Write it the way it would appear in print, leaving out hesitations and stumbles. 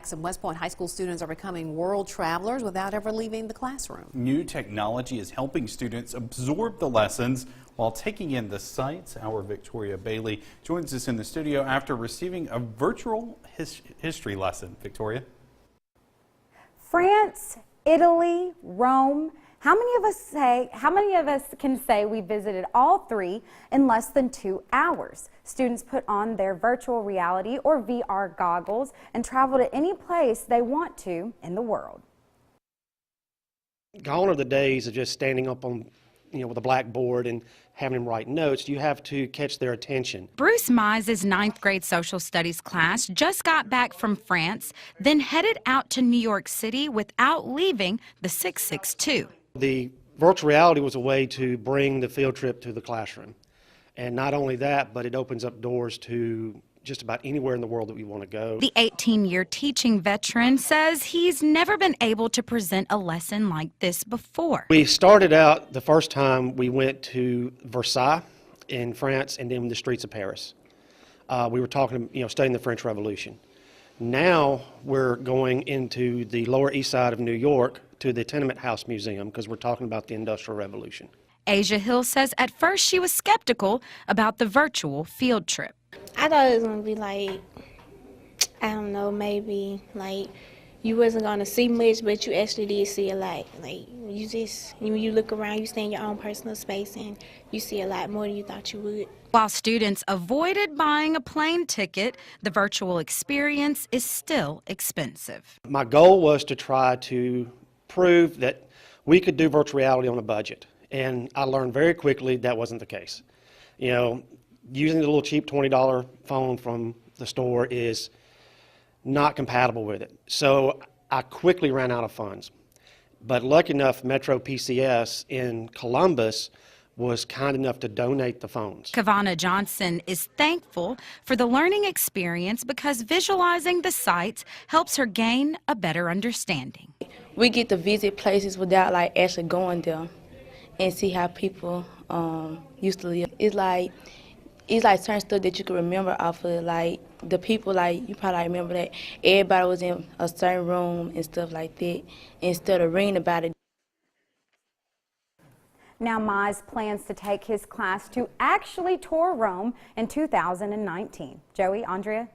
Some West Point High School students are becoming world travelers without ever leaving the classroom. New technology is helping students absorb the lessons while taking in the sights. Our Victoria Bailey joins us in the studio after receiving a virtual history lesson. Victoria? France, Italy, Rome. How many of us can say we visited all three in less than 2 hours? Students put on their virtual reality or VR goggles and travel to any place they want to in the world. Gone are the days of just standing up on, with a blackboard and having them write notes. You have to catch their attention. Bruce MIZE's 9th grade social studies class just got back from France, then headed out to New York City without leaving the 662. The virtual reality was a way to bring the field trip to the classroom. And not only that, but it opens up doors to just about anywhere in the world that we want to go. The 18-year teaching veteran says he's never been able to present a lesson like this before. We started out the first time we went to Versailles in France and then the streets of Paris. We were talking, studying the French Revolution. Now we're going into the Lower East Side of New York to the Tenement House Museum because we're talking about the Industrial Revolution. Asia Hill says at first she was skeptical about the virtual field trip. I thought it was going to be like, I don't know, maybe like you wasn't going to see much, but you actually did see a lot. Like when you look around, you stay in your own personal space and you see a lot more than you thought you would. While students avoided buying a plane ticket, the virtual experience is still expensive. My goal was to try to prove that we could do virtual reality on a budget. And I learned very quickly that wasn't the case. Using the little cheap $20 phone from the store is not compatible with it. So I quickly ran out of funds. But lucky enough, Metro PCS in Columbus was kind enough to donate the phones. KAVONA Johnson is thankful for the learning experience because visualizing the sites helps her gain a better understanding. We get to visit places without actually going there and see how people used to live. It's like certain stuff that you can remember off of it. The people, you probably remember that everybody was in a certain room and stuff like that instead of reading about it. Now MIZE plans to take his class to actually tour Rome in 2019. Joey, Andrea?